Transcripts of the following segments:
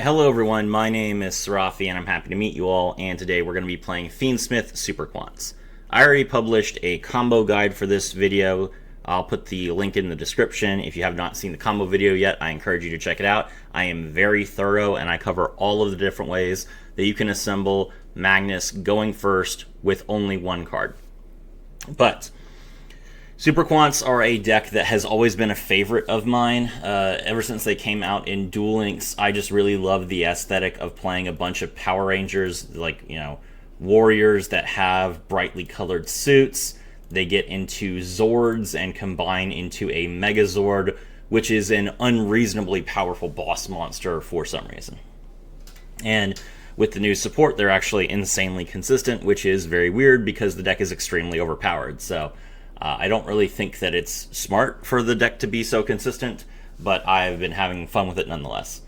hello everyone, my name is Sarafi and I'm happy to meet you all, and today we're going to be playing Fiendsmith Super Quants. I already published a combo guide for this video. I'll put the link in the description. If you have not seen the combo video yet, I encourage you to check it out. I am very thorough and I cover all of the different ways that you can assemble Magnus going first with only one card. But Super Quants are a deck that has always been a favorite of mine. Ever since they came out in Duel Links, I just really love the aesthetic of playing a bunch of Power Rangers, like, warriors that have brightly colored suits. They get into Zords and combine into a Megazord, which is an unreasonably powerful boss monster for some reason. And with the new support, they're actually insanely consistent, which is very weird because the deck is extremely overpowered. So I don't really think that it's smart for the deck to be so consistent, but I've been having fun with it nonetheless.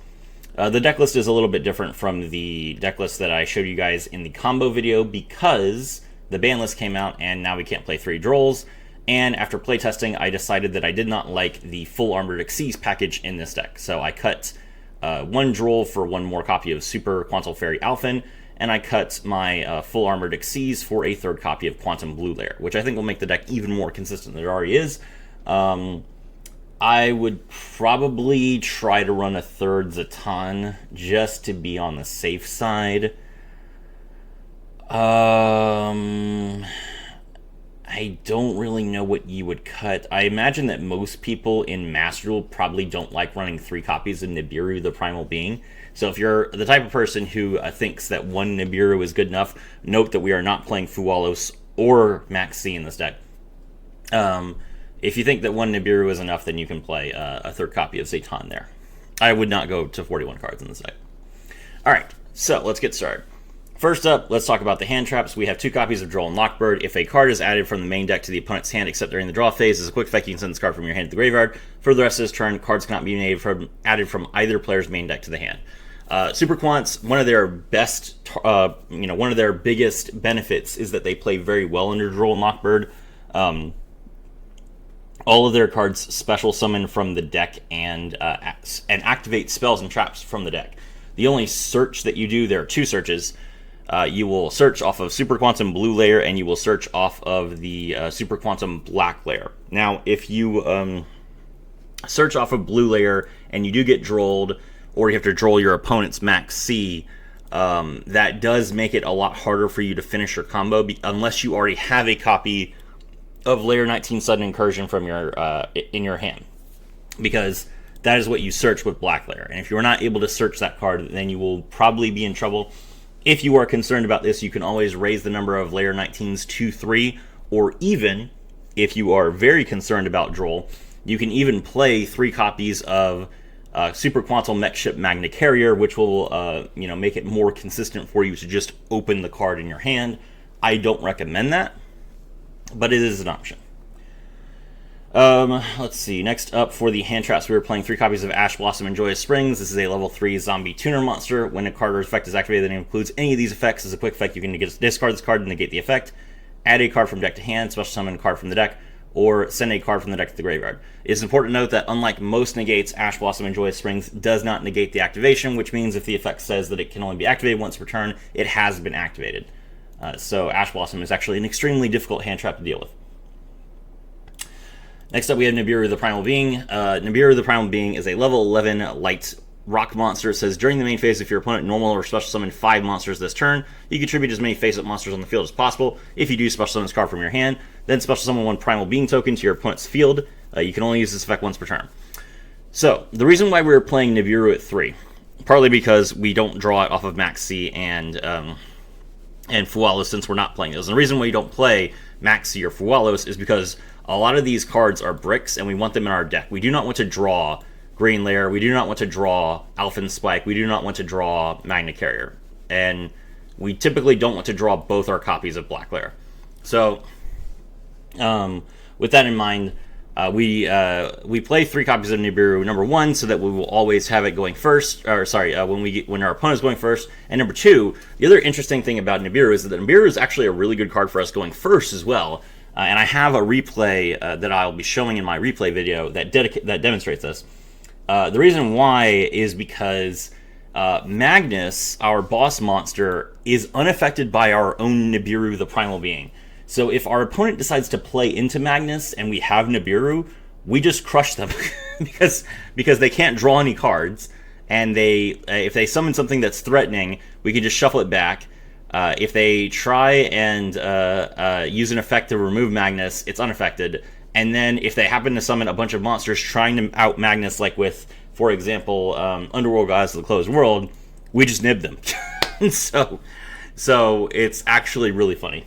The deck list is a little bit different from the deck list that I showed you guys in the combo video because the ban list came out and now we can't play 3 Drolls. And after playtesting, I decided that I did not like the full Armored Xyz package in this deck. So I cut 1 Droll for 1 more copy of Super Quantal Fairy Alphen, and I cut my full Armored Xyz for a 3rd copy of Quantum Blue Layer, which I think will make the deck even more consistent than it already is. I would probably try to run a 3rd Zaton just to be on the safe side. I don't really know what you would cut. I imagine that most people in Master Duel probably don't like running 3 copies of Nibiru, the Primal Being. So if you're the type of person who thinks that 1 Nibiru is good enough, note that we are not playing Fuwalos or Max C in this deck. If you think that 1 Nibiru is enough, then you can play a 3rd copy of Zaton there. I would not go to 41 cards in this deck. Alright, so let's get started. First up, let's talk about the hand traps. We have 2 copies of Droll and Lockbird. If a card is added from the main deck to the opponent's hand except during the draw phase, as a quick effect, you can send this card from your hand to the graveyard. For the rest of this turn, cards cannot be added from either player's main deck to the hand. Super Quants, one of their best, one of their biggest benefits is that they play very well under Droll and Lockbird. All of their cards special summon from the deck and activate spells and traps from the deck. The only search that you do, there are 2 searches. You will search off of Super Quantum Blue Layer, and you will search off of the Super Quantum Black Layer. Now, if you search off of Blue Layer and you do get drolled, or you have to droll your opponent's Max C, that does make it a lot harder for you to finish your combo, unless you already have a copy of Layer 19 Sudden Incursion from your in your hand, because that is what you search with Black Layer. And if you are not able to search that card, then you will probably be in trouble. If you are concerned about this, you can always raise the number of Layer 19s to 3, or even, if you are very concerned about Droll, you can even play 3 copies of Super Quantal Mech Ship Magna Carrier, which will make it more consistent for you to just open the card in your hand. I don't recommend that, but it is an option. Let's see. Next up for the hand traps, we were playing 3 copies of Ash Blossom and Joyous Springs. This is a level 3 zombie tuner monster. When a card or effect is activated that includes any of these effects, as a quick effect, you can discard this card and negate the effect, add a card from deck to hand, special summon a card from the deck, or send a card from the deck to the graveyard. It's important to note that unlike most negates, Ash Blossom and Joyous Springs does not negate the activation, which means if the effect says that it can only be activated once per turn, it has been activated. So Ash Blossom is actually an extremely difficult hand trap to deal with. Next up, we have Nibiru the Primal Being. Nibiru the Primal Being is a level 11 light rock monster. It says, during the main phase, if your opponent normal or special summon 5 monsters this turn, you contribute as many face-up monsters on the field as possible. If you do special summon this card from your hand, then special summon 1 Primal Being token to your opponent's field. You can only use this effect once per turn. So, the reason why we were playing Nibiru at 3, partly because we don't draw it off of Max C and Fuwalos, since we're not playing those. And the reason why we don't play Max C or Fuwalos is because a lot of these cards are bricks, and we want them in our deck. We do not want to draw Green Layer. We do not want to draw Alphen Spike. We do not want to draw Magna Carrier. And we typically don't want to draw both our copies of Black Layer. So, with that in mind, we play 3 copies of Nibiru, number 1, so that we will always have it going first, when our opponent is going first, and number 2, the other interesting thing about Nibiru is that Nibiru is actually a really good card for us going first as well. And I have a replay that I'll be showing in my replay video that demonstrates this. The reason why is because Magnus, our boss monster, is unaffected by our own Nibiru, the Primal Being. So if our opponent decides to play into Magnus and we have Nibiru, we just crush them because they can't draw any cards, and if they summon something that's threatening, we can just shuffle it back. If they try and use an effect to remove Magnus, it's unaffected. And then if they happen to summon a bunch of monsters trying to out Magnus, like with, for example, Underworld Gods of the Closed World, we just nib them. so it's actually really funny.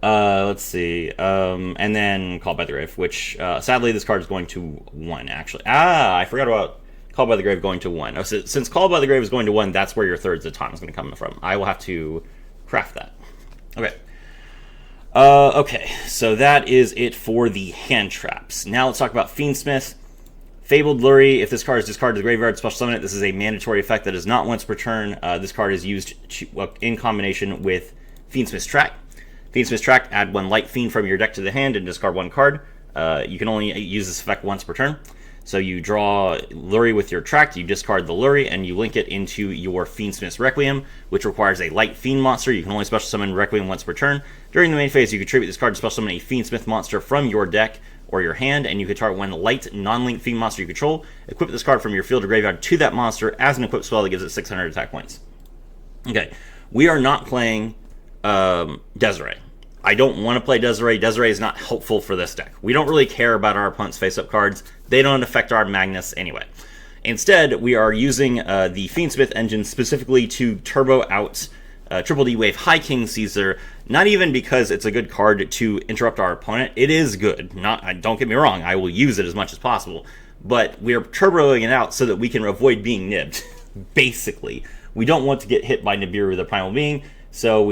Let's see. And then Called by the Grave, which sadly this card is going to 1, actually. I forgot about Called by the Grave going to 1. Oh, so since Called by the Grave is going to 1, that's where your Thirds of Time is going to come from. I will have to craft that. Okay. Okay, so that is it for the hand traps. Now let's talk about Fiendsmith. Fabled Lurie. If this card is discarded to the graveyard, special summon it. This is a mandatory effect that is not once per turn. This card is used in combination with Fiendsmith's Track. Fiendsmith's Track, add 1 Light Fiend from your deck to the hand and discard 1 card. You can only use this effect once per turn. So you draw Lurie with your Track, you discard the Lurie, and you link it into your Fiendsmith's Requiem, which requires a Light Fiend monster. You can only special summon Requiem once per turn. During the main phase, you contribute this card to special summon a Fiendsmith monster from your deck or your hand, and you can target 1 light non-linked Fiend monster you control. Equip this card from your field or graveyard to that monster as an equipped spell that gives it 600 attack points. Okay, we are not playing Desiree. I don't want to play Desiree. Desiree is not helpful for this deck. We don't really care about our opponent's face-up cards. They don't affect our Magnus anyway. Instead, we are using the Fiendsmith engine specifically to turbo out Triple D Wave High King Caesar, not even because it's a good card to interrupt our opponent. It is good. Don't get me wrong, I will use it as much as possible. But we are turboing it out so that we can avoid being nibbed, basically. We don't want to get hit by Nibiru, the Primal Being, so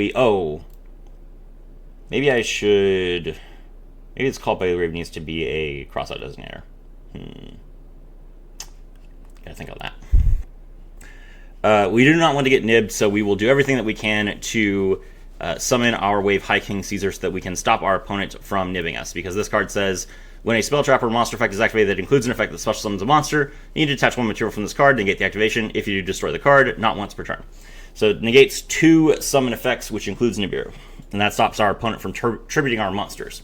maybe I should... Maybe it's Called by the Grave needs to be a cross-out designator. Gotta think of that. We do not want to get nibbed, so we will do everything that we can to summon our Wave High King Caesar so that we can stop our opponent from nibbing us. Because this card says, when a spell trap or monster effect is activated that includes an effect that special summons a monster, you need to attach 1 material from this card to negate the activation. If you do, destroy the card, not once per turn. So it negates 2 summon effects, which includes Nibiru. And that stops our opponent from tributing our monsters.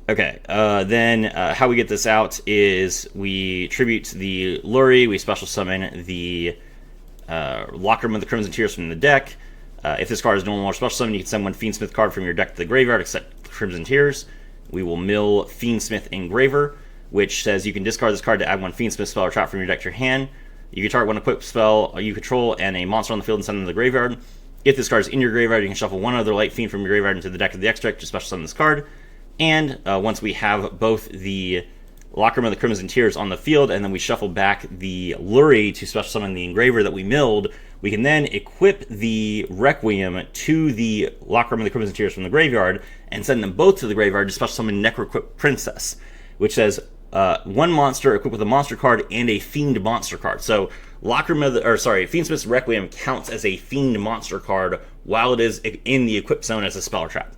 Okay, then how we get this out is we tribute the Lurie, we special summon the Locker Room of the Crimson Tears from the deck. If this card is no more special summon, you can send 1 Fiendsmith card from your deck to the graveyard, except Crimson Tears. We will mill Fiendsmith Engraver, which says you can discard this card to add 1 Fiendsmith spell or trap from your deck to your hand. You can target 1 equipped spell you control and a monster on the field and send them to the graveyard. If this card is in your graveyard, you can shuffle 1 other Light Fiend from your graveyard into the deck of the X deck to special summon this card. And once we have both the Locker Room of the Crimson Tears on the field, and then we shuffle back the Lurie to special summon the Engraver that we milled, we can then equip the Requiem to the Locker Room of the Crimson Tears from the graveyard, and send them both to the graveyard to special summon Necroquip Princess, which says 1 monster equipped with a monster card and a Fiend monster card. So Fiendsmith's Requiem counts as a Fiend monster card while it is in the equipped zone as a spell trap.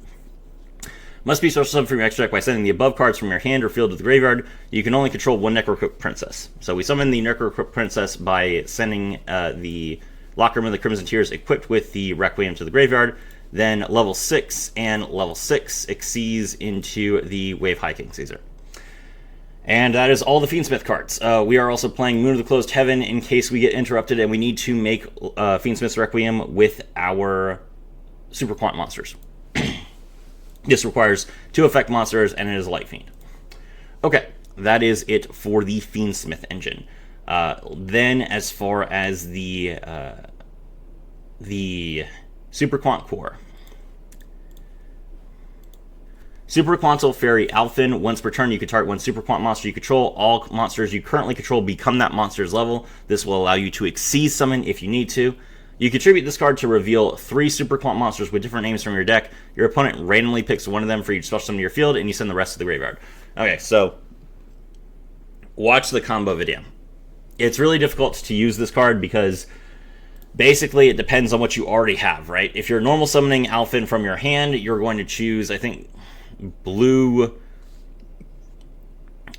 Must be special summoned from your extra deck by sending the above cards from your hand or field to the graveyard. You can only control 1 Necroquip Princess. So we summon the Necroquip Princess by sending the Locker Room of the Crimson Tears equipped with the Requiem to the graveyard. Then level 6 and level 6 exceeds into the Wave High King Caesar. And that is all the Fiendsmith cards. We are also playing Moon of the Closed Heaven in case we get interrupted and we need to make Fiendsmith's Requiem with our Super Quant monsters. This requires 2 effect monsters, and it is a Light Fiend. Okay, that is it for the Fiendsmith engine. Then, as far as the Super Quant core. Super Quantal Fairy Alphen. Once per turn, you can target 1 Super Quant monster you control. All monsters you currently control become that monster's level. This will allow you to exceed summon if you need to. You contribute this card to reveal 3 Super Quant monsters with different names from your deck. Your opponent randomly picks 1 of them for each special summon to your field, and you send the rest to the graveyard. Okay, so watch the combo video. It's really difficult to use this card because basically it depends on what you already have, right? If you're normal summoning Alphen from your hand, you're going to choose, I think, blue,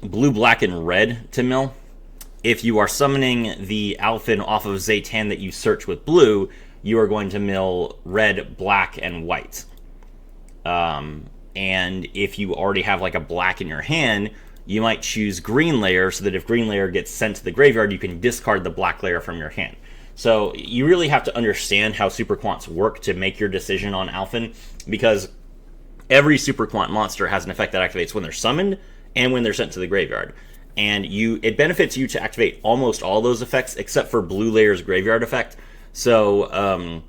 black, and red to mill. If you are summoning the Alphen off of Zatan that you search with blue, you are going to mill red, black, and white. And if you already have like a black in your hand, you might choose green layer so that if green layer gets sent to the graveyard, you can discard the black layer from your hand. So you really have to understand how Super Quants work to make your decision on Alphen, because every Super Quant monster has an effect that activates when they're summoned and when they're sent to the graveyard. And it benefits you to activate almost all those effects except for blue layer's graveyard effect. So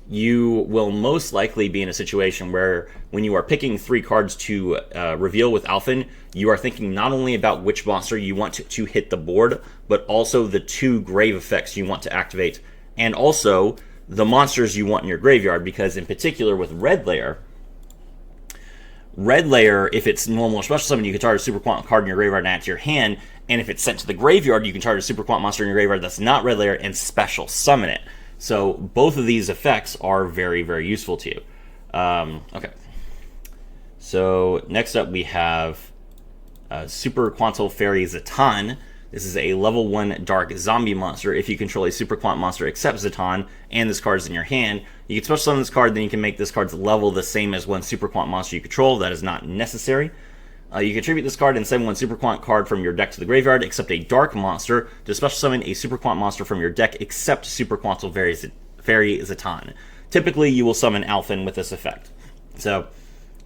you will most likely be in a situation where when you are picking 3 cards to reveal with Alphen, you are thinking not only about which monster you want to hit the board, but also the 2 grave effects you want to activate, and also the monsters you want in your graveyard, because in particular with Red Layer, if it's normal or special summon, you can target a Super Quant card in your graveyard and add it to your hand, and if it's sent to the graveyard, you can target a Super Quant monster in your graveyard that's not Red Layer and special summon it. So both of these effects are very, very useful to you. Okay. So next up we have Super Quantal Fairy Zatan. This is a level 1 dark zombie monster. If you control a Super Quant monster except Zatan, and this card is in your hand, you can special summon this card, then you can make this card's level the same as one Super Quant monster you control. That is not necessary. You contribute this card and send one Super Quant card from your deck to the graveyard, except a dark monster, to special summon a Super Quant monster from your deck, except Super Quantal Fairy Zatan. Typically, you will summon Alphen with this effect. So,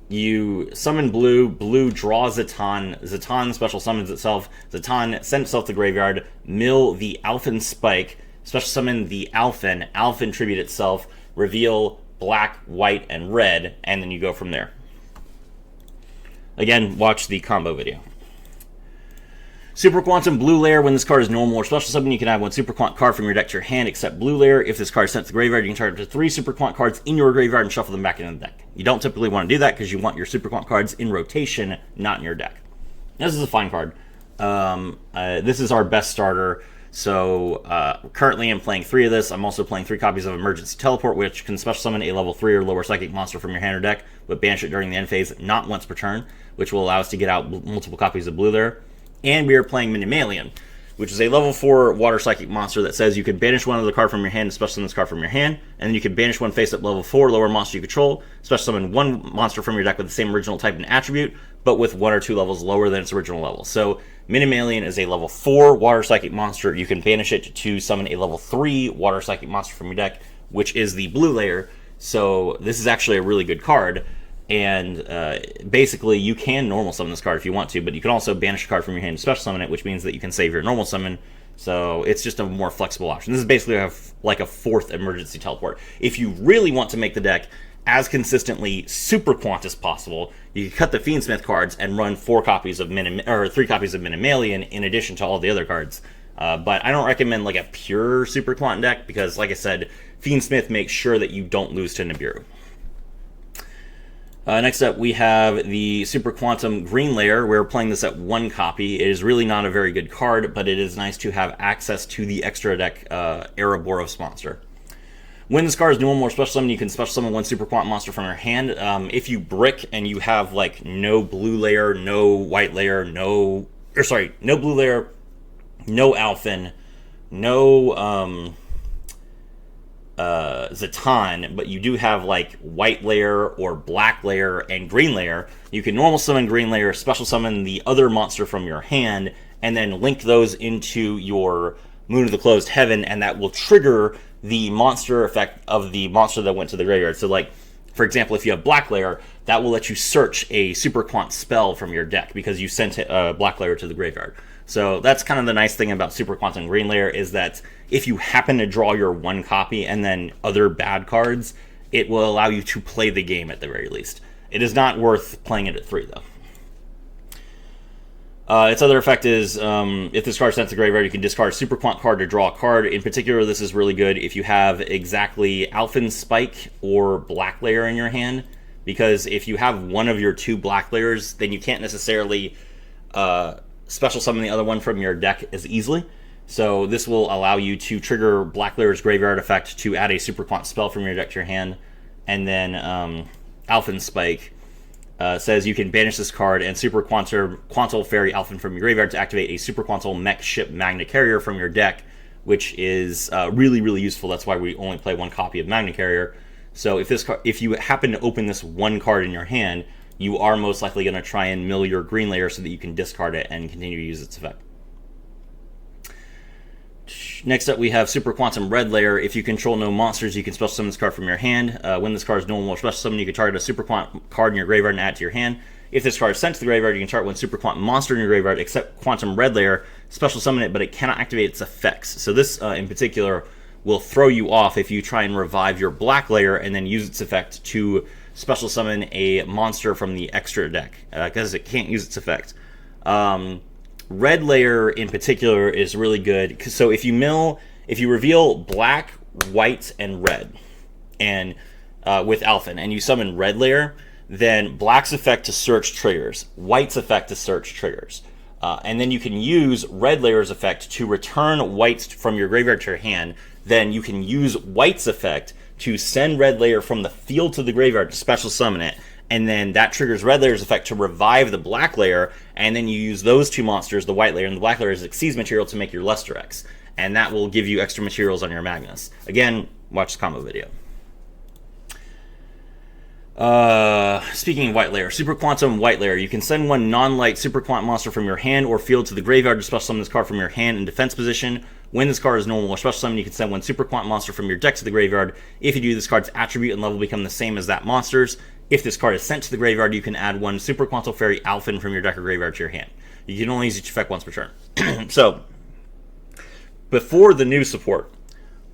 you summon blue, blue draws Zatan, Zatan special summons itself, Zatan sends itself to the graveyard, mill the Alphen Spike, special summon the Alphen, Alphen tribute itself, reveal black, white, and red, and then you go from there. Again, watch the combo video. Super Quantum Blue Layer. When this card is normal or special summon, you can add one Super Quant card from your deck to your hand, except Blue Layer. If this card is sent to the graveyard, you can target up to 3 Super Quant cards in your graveyard and shuffle them back into the deck. You don't typically want to do that because you want your Super Quant cards in rotation, not in your deck. This is a fine card. This is our best starter. So currently I'm playing 3 of this. I'm also playing 3 copies of Emergency Teleport, which can special summon a level 3 or lower psychic monster from your hand or deck, but banish it during the end phase, not once per turn, which will allow us to get out multiple copies of Blue there. And we are playing Minimalian, which is a level 4 water psychic monster that says you can banish one other card from your hand and special summon this card from your hand, and then you can banish one face-up level 4 lower monster you control, special summon one monster from your deck with the same original type and attribute, but with 1 or 2 levels lower than its original level. So Minimalian is a level 4 water psychic monster. You can banish it to summon a level 3 water psychic monster from your deck, which is the blue layer. So this is actually a really good card. And basically, you can normal summon this card if you want to, but you can also banish a card from your hand and special summon it, which means that you can save your normal summon. So it's just a more flexible option. This is basically like a 4th Emergency Teleport. If you really want to make the deck as consistently Super Quant as possible, you can cut the Fiendsmith cards and run 3 copies of Minimalian in addition to all the other cards. But I don't recommend like a pure Super Quant deck because, like I said, Fiendsmith makes sure that you don't lose to Nibiru. Next up, we have the Super Quantum Green Layer. We're playing this at 1 copy. It is really not a very good card, but it is nice to have access to the extra deck Ouroboros monster. When this card is normal or special summon, you can special summon 1 Super Quant monster from your hand. If you brick and you have like no blue layer, no white layer, no blue layer, no Alphen, no Zatan, but you do have like white layer or black layer and green layer, you can normal summon green layer, special summon the other monster from your hand, and then link those into your Moon of the Closed Heaven, and that will trigger the monster effect of the monster that went to the graveyard. So like, for example, if you have black layer, that will let you search a Super Quant spell from your deck because you sent a black layer to the graveyard. So that's kind of the nice thing about Super Quantum Green Layer is that if you happen to draw your 1 copy and then other bad cards, it will allow you to play the game at the very least. It is not worth playing it at 3, though. Its other effect is, if this card is sent to the graveyard, you can discard a Super Quant card to draw a card. In particular, this is really good if you have exactly Alphen Spike or Black Layer in your hand, because if you have one of your 2 black layers, then you can't necessarily special summon the other one from your deck as easily. So this will allow you to trigger Black Layer's graveyard effect to add a Super Quant spell from your deck to your hand, and then Alphen Spike says you can banish this card and Super Quantal Fairy Alphen from your graveyard to activate a Super Quantal Mech Ship Magna Carrier from your deck, which is really, really useful. That's why we only play one copy of Magna Carrier. So if you happen to open this one card in your hand, you are most likely going to try and mill your green layer so that you can discard it and continue to use its effect. Next up, we have Super Quantum Red Layer. If you control no monsters, you can special summon this card from your hand. When this card is normal or special summon, you can target a Super Quant card in your graveyard and add it to your hand. If this card is sent to the graveyard, you can target one Super Quant monster in your graveyard, except Quantum Red Layer, special summon it, but it cannot activate its effects. So this, in particular, will throw you off if you try and revive your Black Layer and then use its effect to special summon a monster from the extra deck, because it can't use its effect. Red Layer in particular is really good. So if you reveal black, white, and red, and with Alphen, and you summon Red Layer, then black's effect to search triggers, white's effect to search triggers, and then you can use Red Layer's effect to return white from your graveyard to your hand. Then you can use white's effect to send Red Layer from the field to the graveyard to special summon it. And then that triggers Red Layer's effect to revive the Black Layer, and then you use those two monsters, the White Layer and the Black Layer, as Xyz material to make your Luster X. And that will give you extra materials on your Magnus. Again, watch the combo video. Speaking of White Layer, Super Quantum White Layer. You can send one non-light Super Quant monster from your hand or field to the graveyard to special summon this card from your hand in defense position. When this card is normal or special summon, you can send one Super Quant monster from your deck to the graveyard. If you do, this card's attribute and level become the same as that monster's. If this card is sent to the graveyard, you can add one Super Quantal Fairy Alphen from your deck or graveyard to your hand. You can only use each effect once per turn. So, before the new support,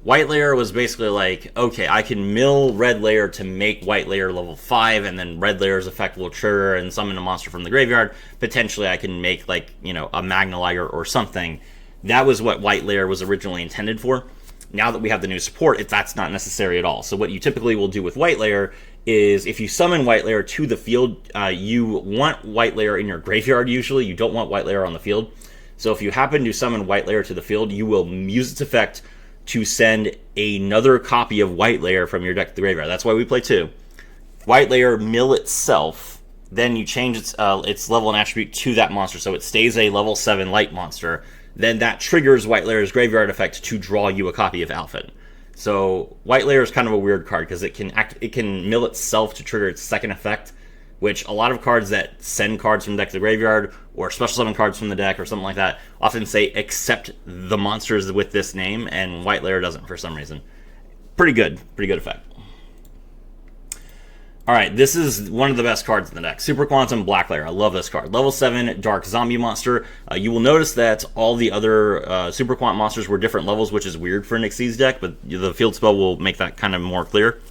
White Layer was basically like, okay, I can mill Red Layer to make White Layer level 5, and then Red Layer's effect will trigger and summon a monster from the graveyard. Potentially, I can make, like, you know, a Magna Layer or something. That was what White Layer was originally intended for. Now that we have the new support, that's not necessary at all. So what you typically will do with White Layer is if you summon White Layer to the field, you want White Layer in your graveyard usually. You don't want White Layer on the field. So if you happen to summon White Layer to the field, you will use its effect to send another copy of White Layer from your deck to the graveyard. That's why we play two. White Layer mill itself, then you change its level and attribute to that monster, so it stays a level 7 light monster. Then that triggers White Layer's graveyard effect to draw you a copy of Alphen. So White Layer is kind of a weird card because it can mill itself to trigger its second effect, which a lot of cards that send cards from the deck to the graveyard or special summon cards from the deck or something like that often say accept the monsters with this name, and White Layer doesn't for some reason. Pretty good effect. Alright, this is one of the best cards in the deck. Super Quantum Black Layer. I love this card. Level 7 Dark Zombie Monster. You will notice that all the other Super Quant monsters were different levels, which is weird for an Xyz deck, but the field spell will make that kind of more clear.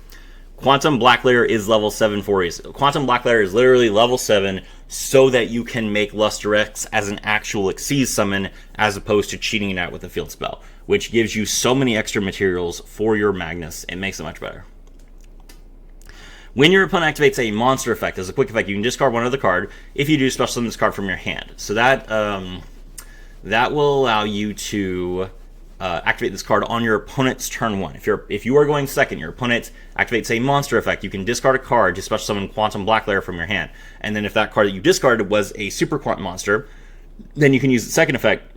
Quantum Black Layer is level 7 for you. Quantum Black Layer is literally level 7 so that you can make Luster X as an actual Xyz summon as opposed to cheating it out with a field spell, which gives you so many extra materials for your Magnus. It makes it much better. When your opponent activates a monster effect as a quick effect, you can discard one other card. If you do, special summon this card from your hand. So that will allow you to activate this card on your opponent's turn 1. If you are going second, your opponent activates a monster effect, you can discard a card to special summon Quantum Black Layer from your hand. And then if that card that you discarded was a Super Quant monster, then you can use the second effect.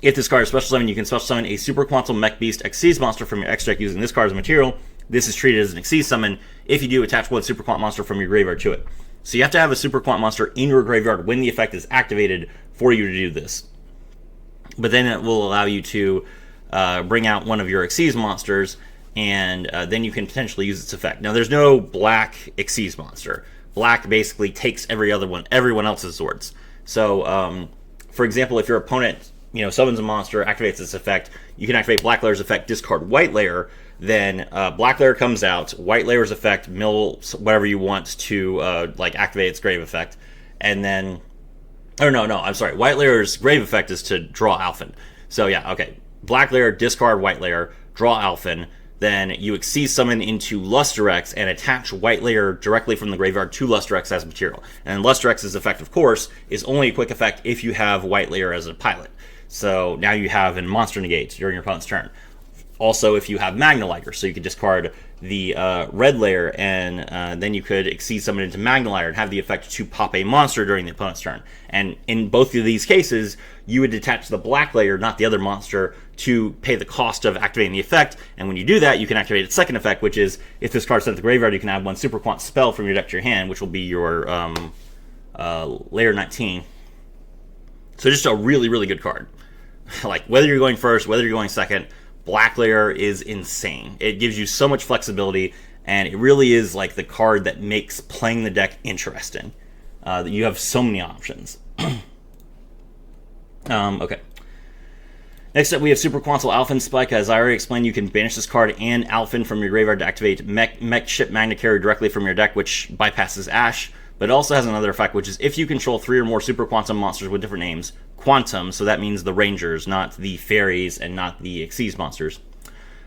If this card is special summon, you can special summon a Super Quantum Mech Beast Xyz monster from your X deck using this card as material. This is treated as an Xyz summon. If you do, attach one Super Quant monster from your graveyard to it. So you have to have a Super Quant monster in your graveyard when the effect is activated for you to do this. But then it will allow you to bring out one of your Xyz monsters, and then you can potentially use its effect. Now, there's no black Xyz monster. Black basically takes everyone else's Zords. So, for example, if your opponent summons a monster, activates its effect, you can activate Black Layer's effect, discard White Layer. Then Black Layer comes out, White Layer's effect, mill whatever you want to activate its grave effect, and then, I'm sorry, White Layer's grave effect is to draw Alphen. So yeah, okay, Black Layer, discard White Layer, draw Alphen, then you Xyz summon into Luster X and attach White Layer directly from the graveyard to Luster X as material. And Luster X's effect, of course, is only a quick effect if you have White Layer as a pilot. So now you have a monster negate during your opponent's turn. Also, if you have Magna-Liger, so you could discard the red layer, and then you could Exceed Summon into Magna-Liger and have the effect to pop a monster during the opponent's turn. And in both of these cases, you would detach the black layer, not the other monster, to pay the cost of activating the effect. And when you do that, you can activate its second effect, which is if this card's sent to the graveyard, you can add one Super Quant spell from your deck to your hand, which will be your layer 19. So just a really, really good card. Like, whether you're going first, whether you're going second, black layer is insane. It gives you so much flexibility, and it really is like the card that makes playing the deck interesting. You have so many options. Okay. Next up, we have Super Quantal Alphen Spike. As I already explained, you can banish this card and Alphen from your graveyard to activate Mech Ship Magna Carrier directly from your deck, which bypasses Ash. But it also has another effect, which is if you control 3 or more Super Quantum monsters with different names, Quantum, so that means the Rangers, not the Fairies, and not the Xyz monsters.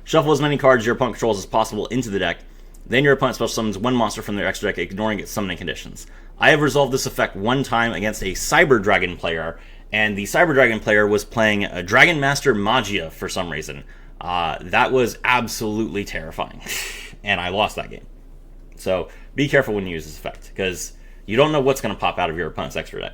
Shuffle as many cards your opponent controls as possible into the deck. Then your opponent special summons one monster from their extra deck, ignoring its summoning conditions. I have resolved this effect one time against a Cyber Dragon player, and the Cyber Dragon player was playing a Dragon Master Magia for some reason. That was absolutely terrifying, and I lost that game. So be careful when you use this effect, because you don't know what's going to pop out of your opponent's extra deck.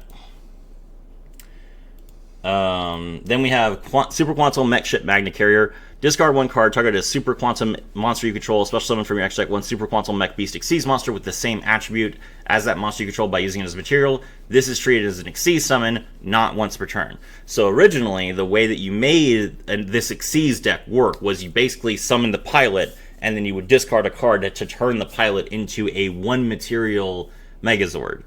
Then we have Super Quantum Mech Ship Magna Carrier. Discard one card, target a Super Quantum monster you control, special summon from your extra deck one Super Quantum Mech Beast Xyz monster with the same attribute as that monster you control by using it as material. This is treated as an Xyz summon, not once per turn. So originally, the way that you made this Xyz deck work was you basically summon the pilot, and then you would discard a card to turn the pilot into a one material Megazord,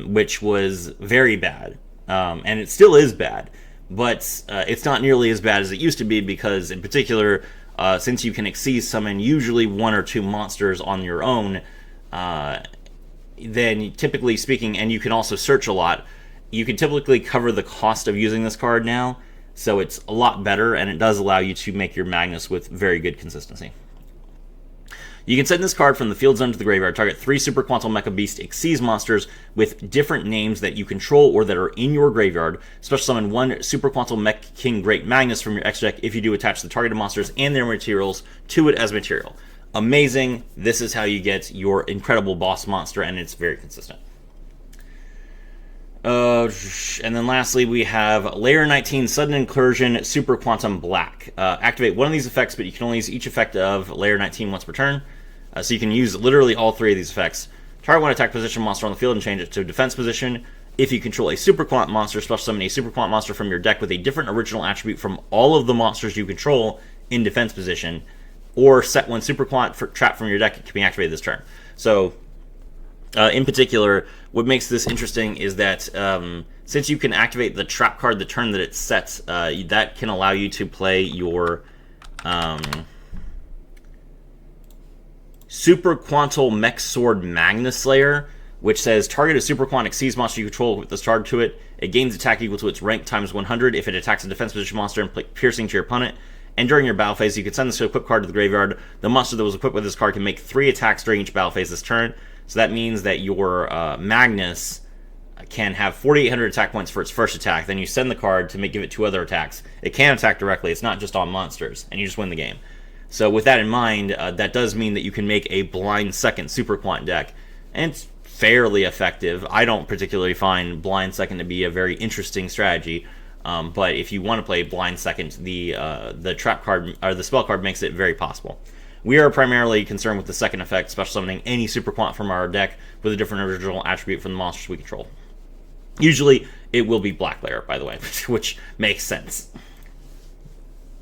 which was very bad. And it still is bad, but it's not nearly as bad as it used to be, because in particular, since you can Xyz summon usually 1 or 2 monsters on your own, then typically speaking, and you can also search a lot, you can typically cover the cost of using this card now, so it's a lot better, and it does allow you to make your Magnus with very good consistency. You can send this card from the field zone to the graveyard. Target 3 Super Quantum Mecha Beast Xyz monsters with different names that you control or that are in your graveyard. Special summon 1 Super Quantum Mech King Great Magnus from your extra deck. If you do, attach the targeted monsters and their materials to it as material. Amazing. This is how you get your incredible boss monster, and it's very consistent. And then lastly, we have Layer 19 Sudden Incursion Super Quantum Black. Activate one of these effects, but you can only use each effect of Layer 19 once per turn. So you can use literally all 3 of these effects. Target 1 attack position monster on the field and change it to defense position. If you control a Super Quant monster, special summon a Super Quant monster from your deck with a different original attribute from all of the monsters you control in defense position. Or set 1 Super Quant trap from your deck. It can be activated this turn. So in particular, what makes this interesting is that since you can activate the trap card the turn that it's set, that can allow you to play your Super Quantal Mech Sword Magnus Slayer, which says target a Super Quant Xyz monster you control with this target to it. It gains attack equal to its rank times 100 if it attacks a defense position monster and piercing to your opponent. And during your battle phase, you can send this equipped card to the graveyard. The monster that was equipped with this card can make 3 attacks during each battle phase this turn. So that means that your Magnus can have 4,800 attack points for its first attack. Then you send the card to give it 2 other attacks. It can attack directly. It's not just on monsters, and you just win the game. So with that in mind, that does mean that you can make a blind second Super Quant deck, and it's fairly effective. I don't particularly find blind second to be a very interesting strategy, but if you want to play blind second, the trap card or the spell card makes it very possible. We are primarily concerned with the second effect, special summoning any Super Quant from our deck with a different original attribute from the monsters we control. Usually, it will be Black Layer, by the way, which makes sense.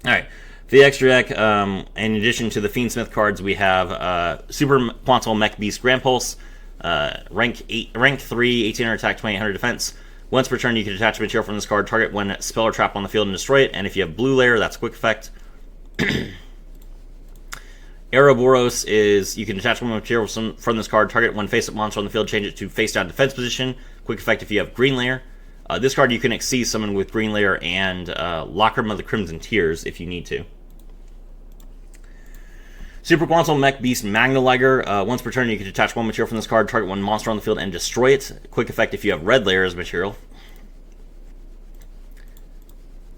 Alright, for the extra deck, in addition to the Fiendsmith cards, we have Super Quantal Mech Beast Grand Pulse, rank 3, 1800 attack, 2800 defense. Once per turn, you can attach material from this card, target 1 spell or trap on the field and destroy it, and if you have Blue Layer, that's a quick effect. Ouroboros is, you can attach 1 material from this card, target 1 face-up monster on the field, change it to face-down defense position. Quick effect if you have Green Layer. This card you can Xyz summon with Green Layer and Lockroom of the Crimson Tears if you need to. Super Quantal Mech Beast Magna-Liger. Once per turn, you can detach 1 material from this card, target 1 monster on the field, and destroy it. Quick effect if you have Red Layer as material.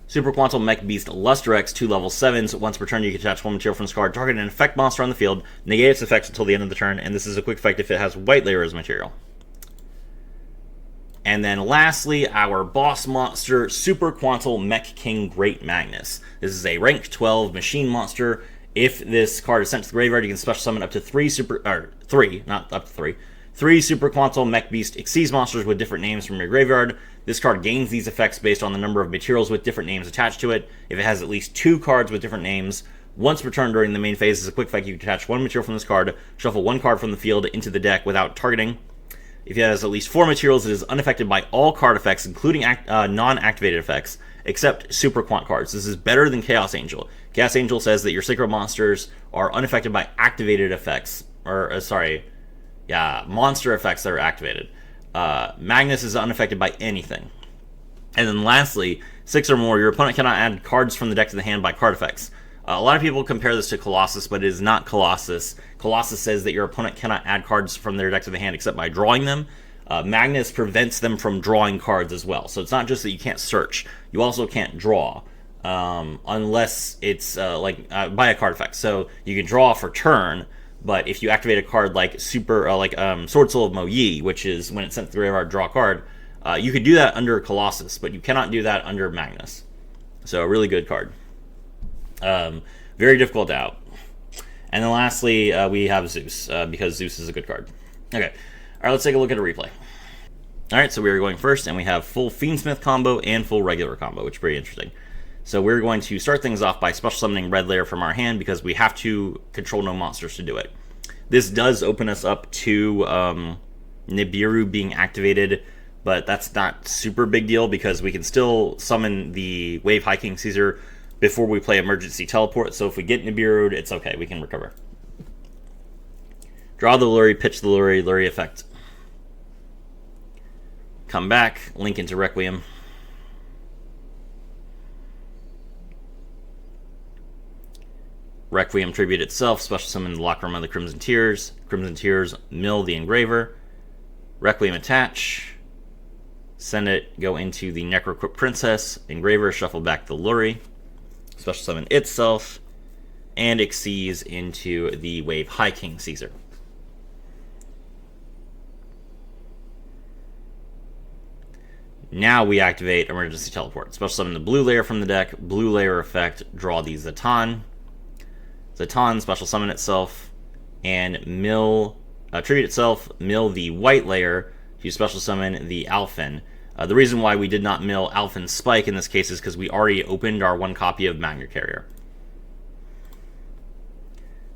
Super Quantum Mech Beast Luster X, 2 level 7s. Once per turn, you can attach one material from this card, target an effect monster on the field, negate its effects until the end of the turn, and this is a quick effect if it has white layer as material. And then lastly, our boss monster, Super Quantum Mech King Great Magnus. This is a rank 12 machine monster. If this card is sent to the graveyard, you can special summon up to three Super Quantum Mech Beast Xyz monsters with different names from your graveyard. This card gains these effects based on the number of materials with different names attached to it. If it has at least 2 cards with different names, once per turn during the main phase, as a quick effect, you can attach 1 material from this card, shuffle 1 card from the field into the deck without targeting. If it has at least 4 materials, it is unaffected by all card effects, including non-activated effects, except Super Quant cards. This is better than Chaos Angel. Chaos Angel says that your synchro monsters are unaffected by activated effects, monster effects that are activated. Magnus is unaffected by anything. And then lastly, 6 or more, your opponent cannot add cards from the deck to the hand by card effects. A lot of people compare this to Colossus, but it is not Colossus. Colossus says that your opponent cannot add cards from their deck to the hand except by drawing them. Magnus prevents them from drawing cards as well. So it's not just that you can't search, you also can't draw. Unless it's by a card effect. So you can draw for turn, but if you activate a card like Sword Soul of Mo Yi, which is when it's sent to the graveyard, draw a card, you could do that under Colossus, but you cannot do that under Magnus. So a really good card. Very difficult out. And then lastly, we have Zeus, because Zeus is a good card. Okay, alright, let's take a look at a replay. Alright, so we are going first, and we have full Fiendsmith combo and full regular combo, which is pretty interesting. So we're going to start things off by special summoning red layer from our hand, because we have to control no monsters to do it. This does open us up to Nibiru being activated, but that's not super big deal, because we can still summon the Wave High King Caesar before we play Emergency Teleport, so if we get Nibiru'd, it's okay, we can recover. Draw the Luri, pitch the Luri, Luri effect. Come back, link into Requiem. Requiem tribute itself, special summon the Locker Room of the Crimson Tears. Crimson Tears, mill the Engraver. Requiem attach. Send it, go into the Necroquip Princess. Engraver, shuffle back the Luri. Special summon itself. And Xyz into the Wave High King Caesar. Now we activate Emergency Teleport. Special summon the blue layer from the deck. Blue layer effect, draw the Zatan. Zatan, special summon itself, and mill, tribute itself, mill the white layer to special summon the Alphen. The reason why we did not mill Alphen Spike in this case is because we already opened our 1 copy of Magna Carrier.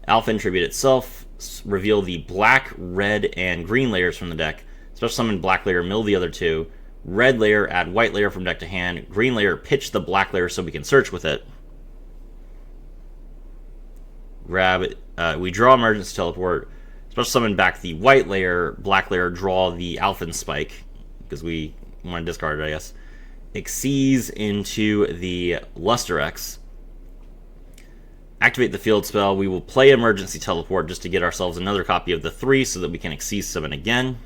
Alphen, tribute itself, reveal the black, red, and green layers from the deck. Special summon black layer, mill the other 2. Red layer, add white layer from deck to hand. Green layer, pitch the black layer so we can search with it. Grab it. We draw Emergency Teleport. Special summon back the white layer, black layer, draw the Alphen Spike, because we want to discard it, I guess. Xyz into the Luster X. Activate the field spell. We will play Emergency Teleport just to get ourselves another copy of the 3 so that we can Xyz summon again.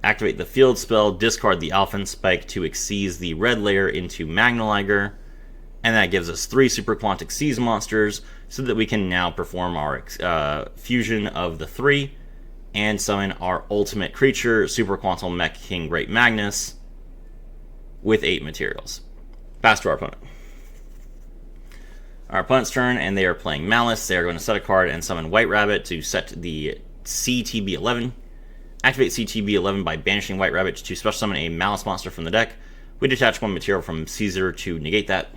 Activate the field spell, discard the Alphen Spike to Xyz the red layer into Magna Liger. And that gives us 3 Super Quantic Xyz monsters, so that we can now perform our fusion of the 3, and summon our ultimate creature, Super Quantum Mech King Great Magnus, with 8 materials. Pass to our opponent. Our opponent's turn, and they are playing Malice. They are going to set a card and summon White Rabbit to set the CTB11. Activate CTB11 by banishing White Rabbit to special summon a Malice monster from the deck. We detach 1 material from Caesar to negate that.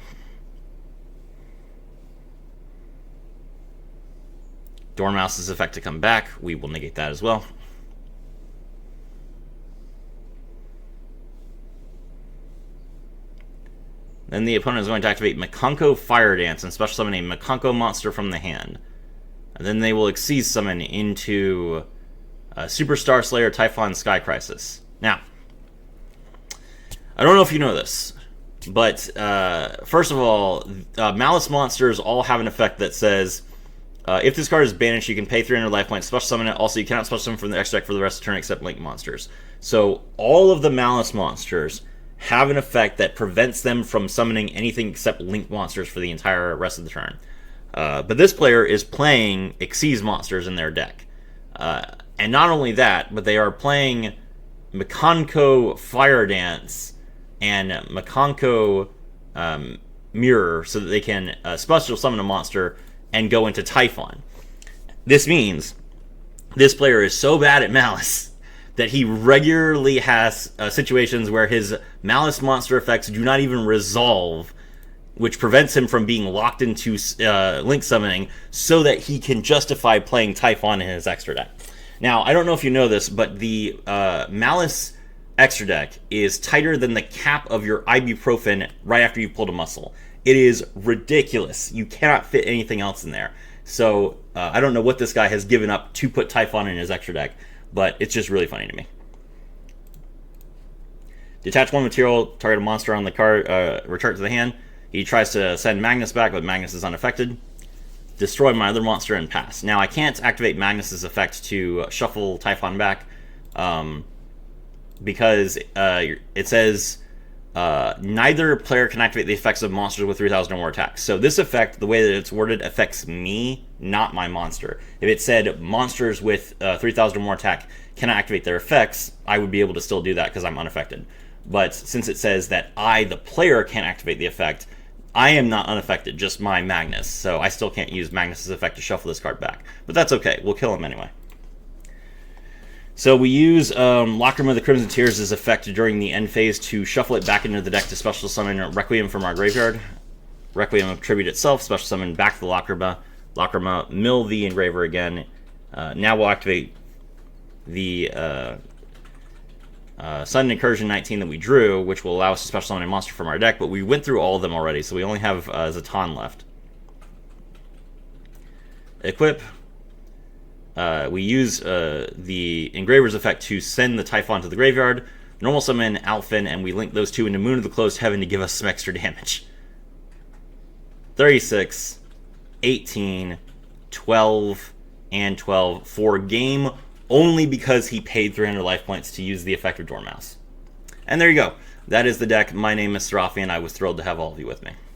Dormouse's effect to come back, we will negate that as well. Then the opponent is going to activate Makonko Fire Dance and special summon a Makonko monster from the hand. And then they will Xyz summon into Superstar Slayer Typhon Sky Crisis. Now, I don't know if you know this, but first of all, Malice monsters all have an effect that says, if this card is banished, you can pay 300 life points, special summon it. Also, you cannot special summon from the extra deck for the rest of the turn except Link monsters. So all of the Malice monsters have an effect that prevents them from summoning anything except link monsters for the entire rest of the turn. But this player is playing Xyz monsters in their deck. And not only that, but they are playing Mekonko Fire Dance and Mekonko Mirror so that they can special summon a monster and go into Typhon. This means this player is so bad at Malice that he regularly has situations where his Malice monster effects do not even resolve, which prevents him from being locked into link summoning so that he can justify playing Typhon in his extra deck. Now, I don't know if you know this, but the Malice extra deck is tighter than the cap of your ibuprofen right after you've pulled a muscle. It is ridiculous. You cannot fit anything else in there. So I don't know what this guy has given up to put Typhon in his extra deck, but it's just really funny to me. Detach one material, target a monster on the card, return it to the hand. He tries to send Magnus back, but Magnus is unaffected. Destroy my other monster and pass. Now, I can't activate Magnus's effect to shuffle Typhon back because it says neither player can activate the effects of monsters with 3,000 or more attacks. So this effect, the way that it's worded, affects me, not my monster. If it said monsters with 3,000 or more attack cannot activate their effects, I would be able to still do that because I'm unaffected. But since it says that I, the player, can't activate the effect, I am not unaffected, just my Magnus. So I still can't use Magnus's effect to shuffle this card back. But that's okay, we'll kill him anyway. So we use Lacrima of the Crimson Tears' effect during the end phase to shuffle it back into the deck to special summon Requiem from our graveyard. Requiem of Tribute itself, special summon back the Lacrima. Lacrima, mill the Engraver again. Now we'll activate the Sudden Incursion 19 that we drew, which will allow us to special summon a monster from our deck, but we went through all of them already, so we only have Zatan left. Equip. We use the Engraver's effect to send the Typhon to the graveyard, normal summon Alphen, and we link those two into Moon of the Closed Heaven to give us some extra damage. 36, 18, 12, and 12 for game only because he paid 300 life points to use the effect of Dormouse. And there you go. That is the deck. My name is Serafi, and I was thrilled to have all of you with me.